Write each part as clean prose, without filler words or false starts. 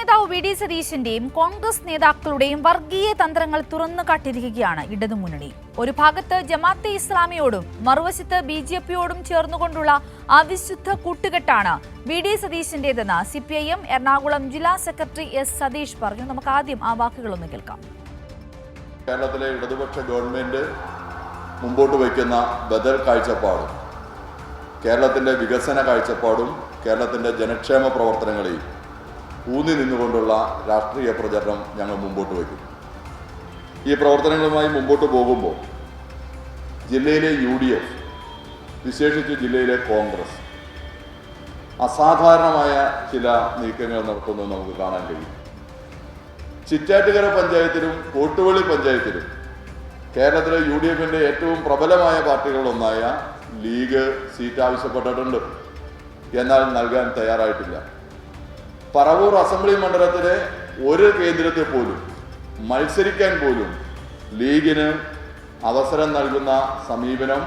നേതാവ് V D സതീശന്റെയും Congress നേതാക്കളുടെയും വർഗീയ തന്ത്രങ്ങൾ തുറന്നു കാട്ടിയിരിക്കുകയാണ് ഇടതുമുന്നണി. ഒരു ഭാഗത്ത് ജമാഅത്തെ ഇസ്ലാമിയോടും മറുവശത്ത് BJPയോടും ചേർന്നുകൊണ്ടുള്ള അവിശുദ്ധ കൂട്ടുകെട്ടാണ് വി ഡി സതീശന്റേതെന്ന് CPIM എറണാകുളം ജില്ലാ സെക്രട്ടറി S സതീഷ് പറഞ്ഞു. നമുക്ക് ആദ്യം ആ വാക്കുകളൊന്ന് കേൾക്കാം. കേരളത്തിലെ ഇടതുപക്ഷ ഗവൺമെന്റ് മുമ്പോട്ട് വയ്ക്കുന്ന ബദൽ കാഴ്ചപ്പാടും കേരളത്തിൻ്റെ വികസന കാഴ്ചപ്പാടും കേരളത്തിൻ്റെ ജനക്ഷേമ പ്രവർത്തനങ്ങളെയും ഊന്നി നിന്നുകൊണ്ടുള്ള രാഷ്ട്രീയ പ്രചരണം ഞങ്ങൾ മുമ്പോട്ട് വയ്ക്കും. ഈ പ്രവർത്തനങ്ങളുമായി മുമ്പോട്ട് പോകുമ്പോൾ ജില്ലയിലെ UDF, വിശേഷിച്ച് ജില്ലയിലെ കോൺഗ്രസ് അസാധാരണമായ ചില നീക്കങ്ങൾ നടത്തുന്നത് നമുക്ക് കാണാൻ കഴിയും. ചിറ്റാറ്റുകര പഞ്ചായത്തിലും കോട്ടുവള്ളി പഞ്ചായത്തിലും കേരളത്തിലെ UDFന്റെ ഏറ്റവും പ്രബലമായ പാർട്ടികളിലൊന്നായ ലീഗ് സീറ്റ് ആവശ്യപ്പെട്ടിട്ടുണ്ട്. എന്നാൽ നൽകാൻ തയ്യാറായിട്ടില്ല. പറവൂർ അസംബ്ലി മണ്ഡലത്തിലെ ഒരു കേന്ദ്രത്തെ പോലും മത്സരിക്കാൻ പോലും ലീഗിന് അവസരം നൽകുന്ന സമീപനം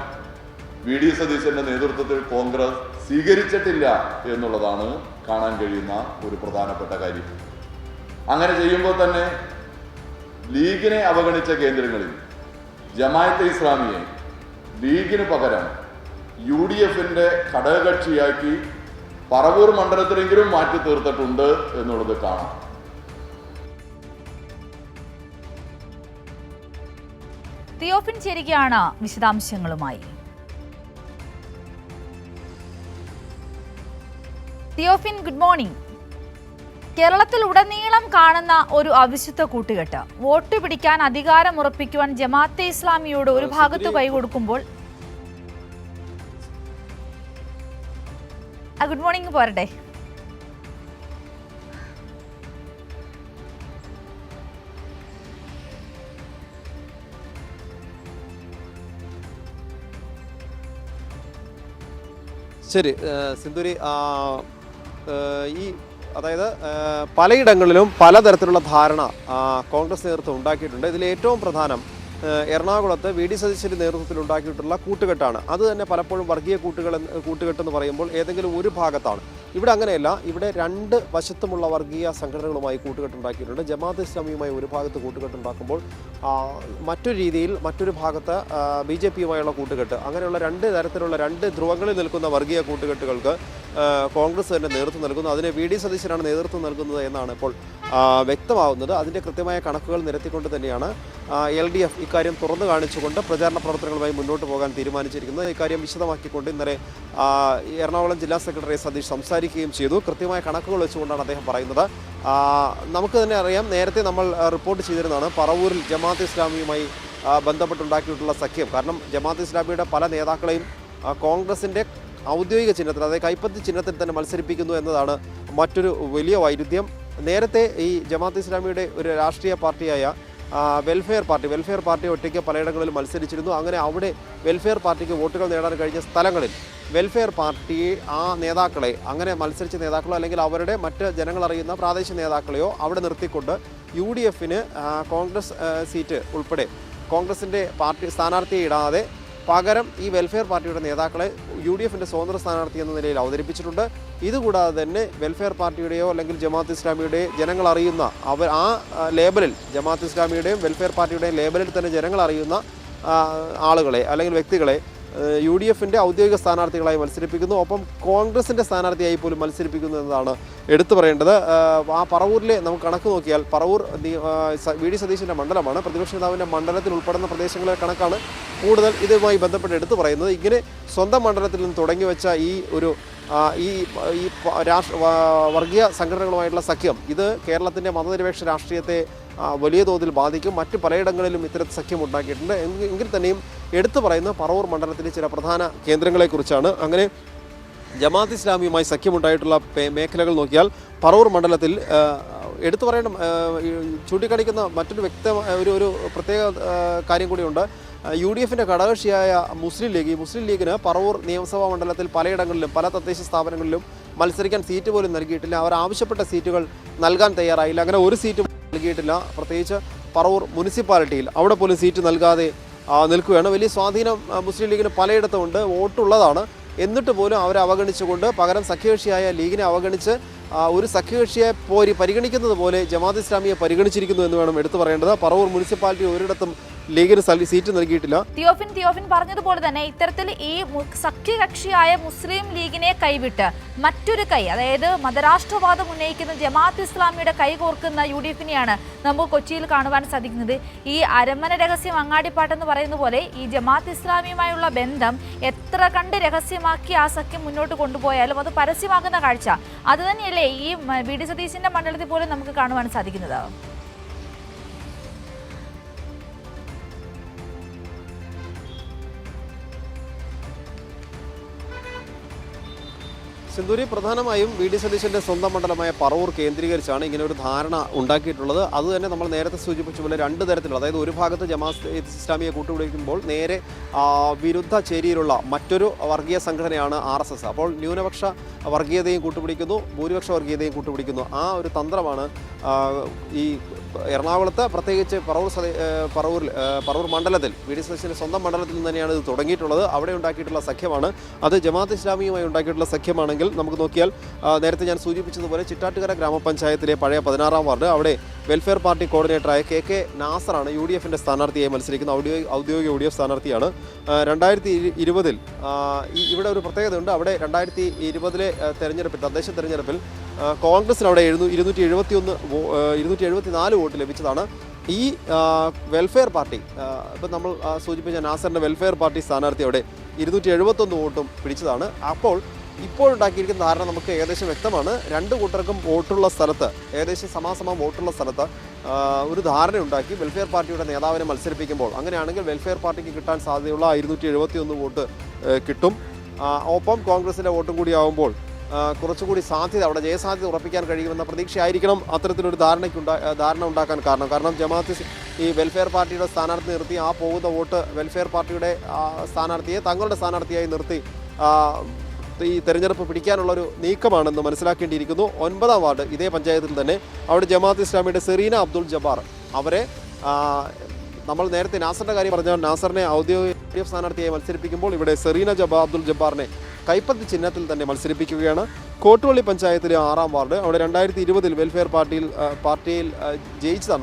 വി ഡി സതീശന്റെ നേതൃത്വത്തിൽ കോൺഗ്രസ് സ്വീകരിച്ചിട്ടില്ല എന്നുള്ളതാണ് കാണാൻ കഴിയുന്ന ഒരു പ്രധാനപ്പെട്ട കാര്യം. അങ്ങനെ ചെയ്യുമ്പോൾ തന്നെ ലീഗിനെ അവഗണിച്ച കേന്ദ്രങ്ങളിൽ ജമാഅത്തെ ഇസ്ലാമിയെ ലീഗിന് പകരം UDFന്റെ ഘടകകക്ഷിയാക്കി പറവൂർ മണ്ഡലത്തിലെങ്കിലും മാറ്റി തീർത്തിട്ടുണ്ട് എന്നുള്ളത് കാണാം. തിയോഫിൻ ചേരുകയാണ് വിശദാംശങ്ങളുമായി. Theophin, good morning. കേരളത്തിൽ ഉടനീളം കാണുന്ന ഒരു അവിശുദ്ധ കൂട്ടുകെട്ട്, വോട്ട് പിടിക്കാൻ അധികാരം ഉറപ്പിക്കുവാൻ ജമാഅത്തെ ഇസ്ലാമിയോട് ഒരു ഭാഗത്ത് കൈകൊടുക്കുമ്പോൾ ഗുഡ് മോർണിംഗ് പോരട്ടെ. ശരി സിന്ധൂരി, അതായത് പലയിടങ്ങളിലും പലതരത്തിലുള്ള ധാരണ കോൺഗ്രസ് നേതൃത്വം ഉണ്ടാക്കിയിട്ടുണ്ട്. ഇതിൽ ഏറ്റവും പ്രധാനം എറണാകുളത്ത് വി ഡി സതീശന്റെ നേതൃത്വത്തിൽ ഉണ്ടാക്കിയിട്ടുള്ള കൂട്ടുകെട്ടാണ്. അത് തന്നെ പലപ്പോഴും വർഗീയ കൂട്ടുകെട്ടെന്ന് പറയുമ്പോൾ ഏതെങ്കിലും ഒരു ഭാഗത്താണ്. ഇവിടെ അങ്ങനെയല്ല. ഇവിടെ രണ്ട് വശത്തുമുള്ള വർഗീയ സംഘടനകളുമായി കൂട്ടുകെട്ടുണ്ടാക്കിയിട്ടുണ്ട്. ജമാഅത്തെ ഇസ്ലാമിയുമായി ഒരു ഭാഗത്ത് കൂട്ടുകെട്ടുണ്ടാക്കുമ്പോൾ മറ്റൊരു രീതിയിൽ മറ്റൊരു ഭാഗത്ത് BJPയുമായുള്ള കൂട്ടുകെട്ട്, അങ്ങനെയുള്ള രണ്ട് തരത്തിലുള്ള രണ്ട് ധ്രുവങ്ങളിൽ നിൽക്കുന്ന വർഗീയ കൂട്ടുകെട്ടുകൾക്ക് കോൺഗ്രസ് തന്നെ നേതൃത്വം നൽകുന്നു. അതിന് വി ഡി സതീശനാണ് നേതൃത്വം നൽകുന്നത് എന്നാണ് ഇപ്പോൾ വ്യക്തമാവുന്നത്. അതിൻ്റെ കൃത്യമായ കണക്കുകൾ നിരത്തിക്കൊണ്ട് തന്നെയാണ് LDF ഇക്കാര്യം തുറന്നു കാണിച്ചുകൊണ്ട് പ്രചാരണ പ്രവർത്തനങ്ങളുമായി മുന്നോട്ട് പോകാൻ തീരുമാനിച്ചിരിക്കുന്നത്. ഇക്കാര്യം വിശദമാക്കിക്കൊണ്ട് ഇന്നലെ എറണാകുളം ജില്ലാ സെക്രട്ടറി സതീഷ് സംസാരിക്കുകയും ചെയ്തു. കൃത്യമായ കണക്കുകൾ വെച്ചുകൊണ്ടാണ് അദ്ദേഹം പറയുന്നത്. നമുക്ക് തന്നെ അറിയാം, നേരത്തെ നമ്മൾ റിപ്പോർട്ട് ചെയ്തിരുന്നതാണ് പറവൂരിൽ ജമാഅത്തെ ഇസ്ലാമിയുമായി ബന്ധപ്പെട്ടുണ്ടാക്കിയിട്ടുള്ള സഖ്യം. കാരണം ജമാഅത്തെ ഇസ്ലാമിയുടെ പല നേതാക്കളെയും കോൺഗ്രസിൻ്റെ ഔദ്യോഗിക ചിഹ്നത്തിൽ, അതായത് കൈപ്പത്തി ചിഹ്നത്തിൽ തന്നെ മത്സരിപ്പിക്കുന്നു എന്നതാണ് മറ്റൊരു വലിയ വൈരുദ്ധ്യം. നേരത്തെ ഈ ജമാഅത്തെ ഇസ്ലാമിയുടെ ഒരു രാഷ്ട്രീയ പാർട്ടിയായ വെൽഫെയർ പാർട്ടി ഒറ്റയ്ക്ക് പലയിടങ്ങളിൽ മത്സരിച്ചിരുന്നു. അങ്ങനെ അവിടെ വെൽഫെയർ പാർട്ടിക്ക് വോട്ടുകൾ നേടാൻ കഴിഞ്ഞ സ്ഥലങ്ങളിൽ വെൽഫെയർ പാർട്ടിയെ ആ നേതാക്കളെ, അങ്ങനെ മത്സരിച്ച നേതാക്കളോ അല്ലെങ്കിൽ അവരുടെ മറ്റ് ജനങ്ങൾ അറിയുന്ന പ്രാദേശിക നേതാക്കളെയോ അവിടെ നിർത്തിക്കൊണ്ട് UDFന് കോൺഗ്രസ് സീറ്റ് ഉൾപ്പെടെ കോൺഗ്രസിൻ്റെ പാർട്ടി സ്ഥാനാർത്ഥിയെ ഇടാതെ പകരം ഈ വെൽഫെയർ പാർട്ടിയുടെ നേതാക്കളെ UDFന്റെ സ്വതന്ത്ര സ്ഥാനാർത്ഥി എന്ന നിലയിൽ അവതരിപ്പിച്ചിട്ടുണ്ട്. ഇതുകൂടാതെ തന്നെ വെൽഫെയർ പാർട്ടിയുടെയോ അല്ലെങ്കിൽ ജമാഅത്ത് ഇസ്ലാമിയുടെ ജനങ്ങൾ അറിയുന്ന ആ ലേബലിൽ, ജമാഅത്ത് ഇസ്ലാമിയുടെയും വെൽഫെയർ പാർട്ടിയുടെയും ലേബലിൽ തന്നെ ജനങ്ങൾ അറിയുന്ന ആളുകളെ അല്ലെങ്കിൽ വ്യക്തികളെ UDFന്റെ ഔദ്യോഗിക സ്ഥാനാർത്ഥികളായി മത്സരിപ്പിക്കുന്നു. ഒപ്പം കോൺഗ്രസിൻ്റെ സ്ഥാനാർത്ഥിയായി പോലും മത്സരിപ്പിക്കുന്നു എന്നതാണ് എടുത്തു പറയേണ്ടത്. ആ പറവൂരിലെ നമുക്ക് കണക്ക് നോക്കിയാൽ പറവൂർ വി ഡി സതീശൻ്റെ മണ്ഡലമാണ്. പ്രതിപക്ഷ നേതാവിൻ്റെ മണ്ഡലത്തിൽ ഉൾപ്പെടുന്ന പ്രദേശങ്ങളിലെ കണക്കാണ് കൂടുതൽ ഇതുമായി ബന്ധപ്പെട്ട് എടുത്തു പറയുന്നത്. ഇങ്ങനെ സ്വന്തം മണ്ഡലത്തിൽ നിന്ന് തുടങ്ങി വെച്ച ഈ വർഗീയ സംഘടനകളുമായിട്ടുള്ള സഖ്യം, ഇത് കേരളത്തിൻ്റെ മതനിരപേക്ഷ രാഷ്ട്രീയത്തെ വലിയ തോതിൽ ബാധിക്കും. മറ്റ് പലയിടങ്ങളിലും ഇത്തരത്തിൽ സഖ്യം ഉണ്ടാക്കിയിട്ടുണ്ട്. എങ്കിൽ തന്നെയും എടുത്തു പറയുന്ന പറവൂർ മണ്ഡലത്തിലെ ചില പ്രധാന കേന്ദ്രങ്ങളെക്കുറിച്ചാണ്. അങ്ങനെ ജമാഅത്ത് ഇസ്ലാമിയുമായി സഖ്യമുണ്ടായിട്ടുള്ള മേഖലകൾ നോക്കിയാൽ പറവൂർ മണ്ഡലത്തിൽ എടുത്തു പറയേണ്ട ചൂണ്ടിക്കാണിക്കുന്ന മറ്റൊരു ഒരു പ്രത്യേക കാര്യം കൂടിയുണ്ട്. UDFന്റെ ഘടകകക്ഷിയായ മുസ്ലിം ലീഗിന് പറവൂർ നിയമസഭാ മണ്ഡലത്തിൽ പലയിടങ്ങളിലും പല തദ്ദേശ സ്ഥാപനങ്ങളിലും മത്സരിക്കാൻ സീറ്റ് പോലും നൽകിയിട്ടില്ല. അവർ ആവശ്യപ്പെട്ട സീറ്റുകൾ നൽകാൻ തയ്യാറായില്ല. അങ്ങനെ ഒരു സീറ്റ് നൽകിയിട്ടില്ല. പ്രത്യേകിച്ച് പറവൂർ മുനിസിപ്പാലിറ്റിയിൽ അവിടെ പോലും സീറ്റ് നൽകാതെ നിൽക്കുകയാണ്. വലിയ സ്വാധീനം മുസ്ലിം ലീഗിന് പലയിടത്തും ഉണ്ട്, വോട്ടുള്ളതാണ്. എന്നിട്ട് പോലും അവരെ അവഗണിച്ചുകൊണ്ട് പകരം സഖ്യകക്ഷിയായ ലീഗിനെ അവഗണിച്ച് ഒരു സഖ്യകക്ഷിയെ പരിഗണിക്കുന്നത് പോലെ ജമാഅത്ത് ഇസ്ലാമിയെ പരിഗണിച്ചിരിക്കുന്നു എന്ന് വേണം എടുത്തു പറയേണ്ടത്. പറവൂർ മുനിസിപ്പാലിറ്റി ഒരിടത്തും ലീഗിന് സീറ്റ് നൽകിയിട്ടില്ല. തിയോഫിൻ പറഞ്ഞതുപോലെ തന്നെ ഇത്തരത്തിൽ ഈ സഖ്യകക്ഷിയായ മുസ്ലിം ലീഗിനെ കൈവിട്ട് മറ്റൊരു കൈ, അതായത് മതരാഷ്ട്രവാദം ഉന്നയിക്കുന്ന ജമാഅത്ത് ഇസ്ലാമിയുടെ കൈ കോർക്കുന്ന UDFനെയാണ് നമുക്ക് കൊച്ചിയിൽ കാണുവാൻ സാധിക്കുന്നത്. ഈ അരമന രഹസ്യം അങ്ങാടിപ്പാട്ടെന്ന് പറയുന്ന പോലെ ഈ ജമാഅത്ത് ഇസ്ലാമിയുമായുള്ള ബന്ധം എത്ര കണ്ട് രഹസ്യമാക്കി ആ സഖ്യം മുന്നോട്ട് കൊണ്ടുപോയാലും അത് പരസ്യമാകുന്ന കാഴ്ച അത് തന്നെയല്ലേ ഈ VD സതീശന്റെ മണ്ഡലത്തിൽ പോലും നമുക്ക് കാണുവാൻ സാധിക്കുന്നത്. സിന്ധൂരി, പ്രധാനമായും VD സതീശന്റെ സ്വന്തം മണ്ഡലമായ പറവൂർ കേന്ദ്രീകരിച്ചാണ് ഇങ്ങനെ ഒരു ധാരണ ഉണ്ടാക്കിയിട്ടുള്ളത്. അതുതന്നെ നമ്മൾ നേരത്തെ സൂചിപ്പിച്ച പോലെ രണ്ട് തരത്തിലുള്ള, അതായത് ഒരു ഭാഗത്ത് ജമാഅത്ത് ഇസ്ലാമിയെ കൂട്ടുപിടിക്കുമ്പോൾ നേരെ വിരുദ്ധ ചേരിയിലുള്ള മറ്റൊരു വർഗീയ സംഘടനയാണ് RSS. അപ്പോൾ ന്യൂനപക്ഷ വർഗീയതയും കൂട്ടുപിടിക്കുന്നു, ഭൂരിപക്ഷ വർഗീയതയും കൂട്ടുപിടിക്കുന്നു. ആ ഒരു തന്ത്രമാണ് ഈ എറണാകുളത്ത്, പ്രത്യേകിച്ച് പറവൂർ മണ്ഡലത്തിൽ VD സതീശന്റെ സ്വന്തം മണ്ഡലത്തിൽ നിന്ന് തന്നെയാണ് ഇത് തുടങ്ങിയിട്ടുള്ളത്. അവിടെ ഉണ്ടാക്കിയിട്ടുള്ള സഖ്യമാണ് അത്. ജമാഅത്ത് ഇസ്ലാമിയുമായി ഉണ്ടാക്കിയിട്ടുള്ള സഖ്യമാണെങ്കിൽ നമുക്ക് നോക്കിയാൽ നേരത്തെ ഞാൻ സൂചിപ്പിച്ചതുപോലെ ചിറ്റാറ്റുകര ഗ്രാമപഞ്ചായത്തിലെ പഴയ 16-ാം വാർഡ്, അവിടെ വെൽഫെയർ പാർട്ടി കോർഡിനേറ്ററായ KK നാസറാണ് UDFന്റെ സ്ഥാനാർത്ഥിയായി മത്സരിക്കുന്ന ഔദ്യോഗിക UDF സ്ഥാനാർത്ഥിയാണ്. 2020 ഇവിടെ ഒരു പ്രത്യേകതയുണ്ട്. അവിടെ 2020 തെരഞ്ഞെടുപ്പിൽ, തദ്ദേശ തെരഞ്ഞെടുപ്പിൽ കോൺഗ്രസിന് അവിടെ 274 വോട്ട് ലഭിച്ചതാണ്. ഈ വെൽഫെയർ പാർട്ടി, ഇപ്പം നമ്മൾ സൂചിപ്പിച്ച നാസറിൻ്റെ വെൽഫെയർ പാർട്ടി സ്ഥാനാർത്ഥി അവിടെ 271 വോട്ടും പിടിച്ചതാണ്. അപ്പോൾ ഇപ്പോഴുണ്ടാക്കിയിരിക്കുന്ന ധാരണ നമുക്ക് ഏകദേശം വ്യക്തമാണ്. രണ്ട് കൂട്ടർക്കും വോട്ടുള്ള സ്ഥലത്ത്, ഏകദേശം സമാസമം വോട്ടുള്ള സ്ഥലത്ത് ഒരു ധാരണയുണ്ടാക്കി വെൽഫെയർ പാർട്ടിയുടെ നേതാവിനെ മത്സരിപ്പിക്കുമ്പോൾ, അങ്ങനെയാണെങ്കിൽ വെൽഫെയർ പാർട്ടിക്ക് കിട്ടാൻ സാധ്യതയുള്ള 271 വോട്ട് കിട്ടും. ഒപ്പം കോൺഗ്രസിൻ്റെ വോട്ടും കൂടി ആകുമ്പോൾ കുറച്ചുകൂടി സാധ്യത, അവിടെ ജയസാധ്യത ഉറപ്പിക്കാൻ കഴിയുമെന്ന പ്രതീക്ഷയായിരിക്കണം അത്തരത്തിലൊരു ധാരണ ഉണ്ടാക്കാൻ കാരണം ജമാഅത്ത് ഈ വെൽഫെയർ പാർട്ടിയുടെ സ്ഥാനാർത്ഥി നിർത്തി ആ പോകുന്ന വോട്ട് വെൽഫെയർ പാർട്ടിയുടെ സ്ഥാനാർത്ഥിയെ തങ്ങളുടെ സ്ഥാനാർത്ഥിയായി നിർത്തി ഈ തെരഞ്ഞെടുപ്പ് പിടിക്കാനുള്ളൊരു നീക്കമാണെന്ന് മനസ്സിലാക്കേണ്ടിയിരിക്കുന്നു. 9-ാം വാർഡ് ഇതേ പഞ്ചായത്തിൽ തന്നെ അവിടെ ജമാഅത്ത് ഇസ്ലാമിയുടെ സെറീന അബ്ദുൾ ജബ്ബാർ, അവരെ നമ്മൾ നേരത്തെ നാസറിൻ്റെ കാര്യം പറഞ്ഞാൽ നാസറിനെ ഔദ്യോഗിക സ്ഥാനാർത്ഥിയായി മത്സരിപ്പിക്കുമ്പോൾ ഇവിടെ സെറീന അബ്ദുൾ ജബ്ബാറിനെ കൈപ്പത്തി ചിഹ്നത്തിൽ തന്നെ മത്സരിപ്പിക്കുകയാണ്. കോട്ടുവള്ളി പഞ്ചായത്തിലെ 6-ാം വാർഡ്, അവിടെ 2020 വെൽഫെയർ പാർട്ടിയിൽ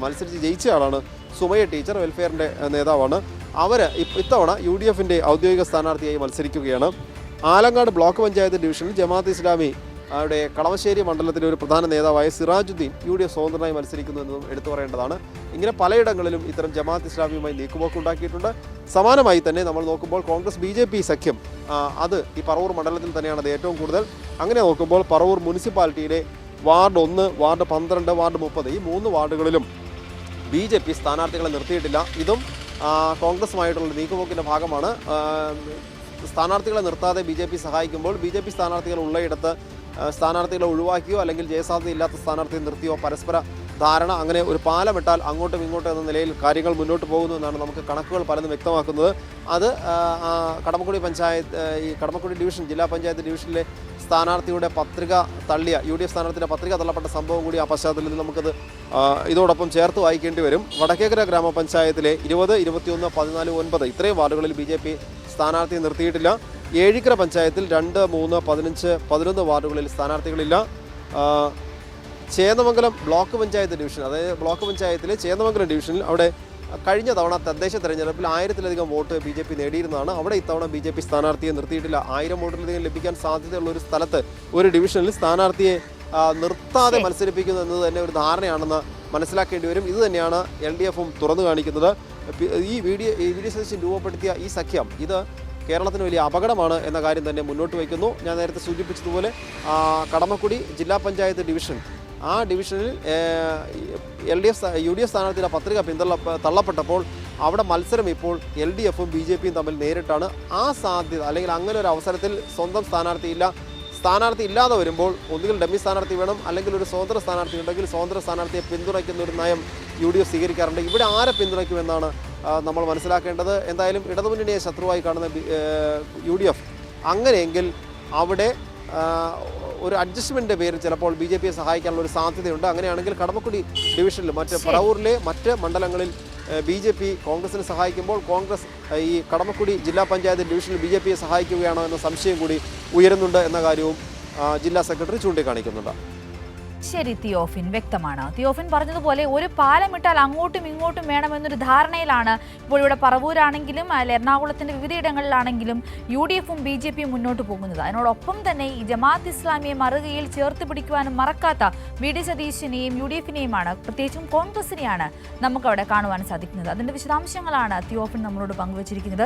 മത്സരിച്ച് ജയിച്ച ആളാണ് സുമയ ടീച്ചർ, വെൽഫെയറിൻ്റെ നേതാവാണ്. അവർ ഇത്തവണ UDFന്റെ ഔദ്യോഗിക സ്ഥാനാർത്ഥിയായി മത്സരിക്കുകയാണ്. ആലങ്ങാട് ബ്ലോക്ക് പഞ്ചായത്ത് ഡിവിഷനിൽ ജമാഅത്ത് ഇസ്ലാമി അവിടെ കളമശ്ശേരി മണ്ഡലത്തിലെ ഒരു പ്രധാന നേതാവായ സിറാജുദ്ദീൻ UDF സ്വതന്ത്രനായി മത്സരിക്കുന്നു എന്നതും എടുത്തു പറയേണ്ടതാണ്. ഇങ്ങനെ പലയിടങ്ങളിലും ഇത്തരം ജമാഅത്ത് ഇസ്ലാമിയുമായി നീക്കുപോക്കുണ്ടാക്കിയിട്ടുണ്ട്. സമാനമായി തന്നെ നമ്മൾ നോക്കുമ്പോൾ കോൺഗ്രസ് BJP സഖ്യം, അത് ഈ പറവൂർ മണ്ഡലത്തിൽ തന്നെയാണ് അത് ഏറ്റവും കൂടുതൽ. അങ്ങനെ നോക്കുമ്പോൾ പറവൂർ മുനിസിപ്പാലിറ്റിയിലെ വാർഡ് 1, വാർഡ് 12, വാർഡ് 30 ഈ 3 വാർഡുകളിലും BJP സ്ഥാനാർത്ഥികളെ നിർത്തിയിട്ടില്ല. ഇതും കോൺഗ്രസുമായിട്ടുള്ള നീക്കുപോക്കിൻ്റെ ഭാഗമാണ്. സ്ഥാനാർത്ഥികളെ നിർത്താതെ BJP സഹായിക്കുമ്പോൾ BJP സ്ഥാനാർത്ഥികൾ ഉള്ളയിടത്ത് സ്ഥാനാർത്ഥികളെ ഒഴിവാക്കിയോ അല്ലെങ്കിൽ ജയസാധ്യതയില്ലാത്ത സ്ഥാനാർത്ഥിയെ നിർത്തിയോ പരസ്പര ധാരണ, അങ്ങനെ ഒരു പാലമിട്ടാൽ അങ്ങോട്ടും ഇങ്ങോട്ടും എന്ന നിലയിൽ കാര്യങ്ങൾ മുന്നോട്ട് പോകുന്നു എന്നാണ് നമുക്ക് കണക്കുകൾ പലതും വ്യക്തമാക്കുന്നത്. അത് കടമക്കുടി പഞ്ചായത്ത്, ഈ കടമക്കുടി ഡിവിഷൻ, ജില്ലാ പഞ്ചായത്ത് ഡിവിഷനിലെ സ്ഥാനാർത്ഥിയുടെ പത്രിക തള്ളിയ, UDF സ്ഥാനാർത്ഥിയുടെ പത്രിക തള്ളപ്പെട്ട സംഭവം കൂടി ആ പശ്ചാത്തലത്തിൽ നമുക്കത് ഇതോടൊപ്പം ചേർത്ത് വായിക്കേണ്ടി വരും. വടക്കേക്കര ഗ്രാമപഞ്ചായത്തിലെ 20, 21, 14, 9 ഇത്രയും വാർഡുകളിൽ BJP സ്ഥാനാർത്ഥിയെ നിർത്തിയിട്ടില്ല. ഏഴിക്കര പഞ്ചായത്തിൽ 2, 3, 15, 11 വാർഡുകളിൽ സ്ഥാനാർത്ഥികളില്ല. ചേന്ദമംഗലം ബ്ലോക്ക് പഞ്ചായത്ത് ഡിവിഷൻ, അതായത് ബ്ലോക്ക് പഞ്ചായത്തിലെ ചേന്ദമംഗലം ഡിവിഷനിൽ അവിടെ കഴിഞ്ഞ തവണ തദ്ദേശ തെരഞ്ഞെടുപ്പിൽ 1000-ലധികം വോട്ട് BJP നേടിയിരുന്നതാണ്. അവിടെ ഇത്തവണ BJP സ്ഥാനാർത്ഥിയെ നിർത്തിയിട്ടില്ല. 1000 വോട്ടിലധികം ലഭിക്കാൻ സാധ്യതയുള്ള ഒരു സ്ഥലത്ത്, ഒരു ഡിവിഷനിൽ സ്ഥാനാർത്ഥിയെ നിർത്താതെ മത്സരിപ്പിക്കുന്നു എന്നത് തന്നെ ഒരു ധാരണയാണെന്ന് മനസ്സിലാക്കേണ്ടി വരും. ഇത് തന്നെയാണ് LDFും തുറന്നു കാണിക്കുന്നത്. ഈ VD സതീശൻ രൂപപ്പെടുത്തിയ ഈ സഖ്യം, ഇത് കേരളത്തിന് വലിയ അപകടമാണ് എന്ന കാര്യം തന്നെ മുന്നോട്ട് വയ്ക്കുന്നു. ഞാൻ നേരത്തെ സൂചിപ്പിച്ചതുപോലെ കടമക്കുടി ജില്ലാ പഞ്ചായത്ത് ഡിവിഷൻ, ആ ഡിവിഷനിൽ UDF സ്ഥാനാർത്ഥിയുടെ പത്രിക തള്ളപ്പെട്ടപ്പോൾ അവിടെ മത്സരം ഇപ്പോൾ LDFും BJPയും തമ്മിൽ നേരിട്ടാണ്. ആ സാധ്യത, അല്ലെങ്കിൽ അങ്ങനെ ഒരു അവസരത്തിൽ സ്വന്തം സ്ഥാനാർത്ഥി ഇല്ലാതെ വരുമ്പോൾ ഒന്നുകിൽ ഡമ്മി സ്ഥാനാർത്ഥി വേണം, അല്ലെങ്കിൽ ഒരു സ്വതന്ത്ര സ്ഥാനാർത്ഥി ഉണ്ടെങ്കിൽ സ്വതന്ത്ര സ്ഥാനാർത്ഥിയെ പിന്തുണയ്ക്കുന്ന ഒരു നയം UDF സ്വീകരിക്കാറുണ്ട്. ഇവിടെ ആരെ പിന്തുണയ്ക്കുമെന്നാണ് നമ്മൾ മനസ്സിലാക്കേണ്ടത്. എന്തായാലും ഇടതുമുന്നണിയെ ശത്രുവായി കാണുന്ന UDF അങ്ങനെയെങ്കിൽ അവിടെ ഒരു അഡ്ജസ്റ്റ്മെൻറ്റിൻ്റെ പേരിൽ ചിലപ്പോൾ BJPയെ സഹായിക്കാനുള്ള ഒരു സാധ്യതയുണ്ട്. അങ്ങനെയാണെങ്കിൽ കടമക്കുടി ഡിവിഷനിൽ, പറവൂരിലെ മറ്റ് മണ്ഡലങ്ങളിൽ BJP കോൺഗ്രസിനെ സഹായിക്കുമ്പോൾ കോൺഗ്രസ് ഈ കടമക്കുടി ജില്ലാ പഞ്ചായത്ത് ഡിവിഷനിൽ BJPയെ സഹായിക്കുകയാണോ എന്ന സംശയം കൂടി ഉയരുന്നുണ്ട് എന്ന കാര്യവും ജില്ലാ സെക്രട്ടറി ചൂണ്ടിക്കാണിക്കുന്നുണ്ട്. ശരി, തിയോഫിൻ വ്യക്തമാണ്. തിയോഫിൻ പറഞ്ഞതുപോലെ ഒരു പാലമിട്ടാൽ അങ്ങോട്ടും ഇങ്ങോട്ടും വേണമെന്നൊരു ധാരണയിലാണ് ഇപ്പോൾ ഇവിടെ പറവൂരാണെങ്കിലും എറണാകുളത്തിന്റെ വിവിധയിടങ്ങളിലാണെങ്കിലും UDFും BJPയും മുന്നോട്ട് പോകുന്നത്. അതിനോടൊപ്പം തന്നെ ഈ ജമാഅത്ത് ഇസ്ലാമിയെ മറുകയിൽ ചേർത്ത് പിടിക്കുവാനും മറക്കാത്ത VD സതീശിനെയും UDFിനെയുമാണ്, പ്രത്യേകിച്ചും കോൺഗ്രസിനെയാണ് നമുക്കവിടെ കാണുവാൻ സാധിക്കുന്നത്. അതിന്റെ വിശദാംശങ്ങളാണ് തിയോഫിൻ നമ്മളോട് പങ്കുവച്ചിരിക്കുന്നത്.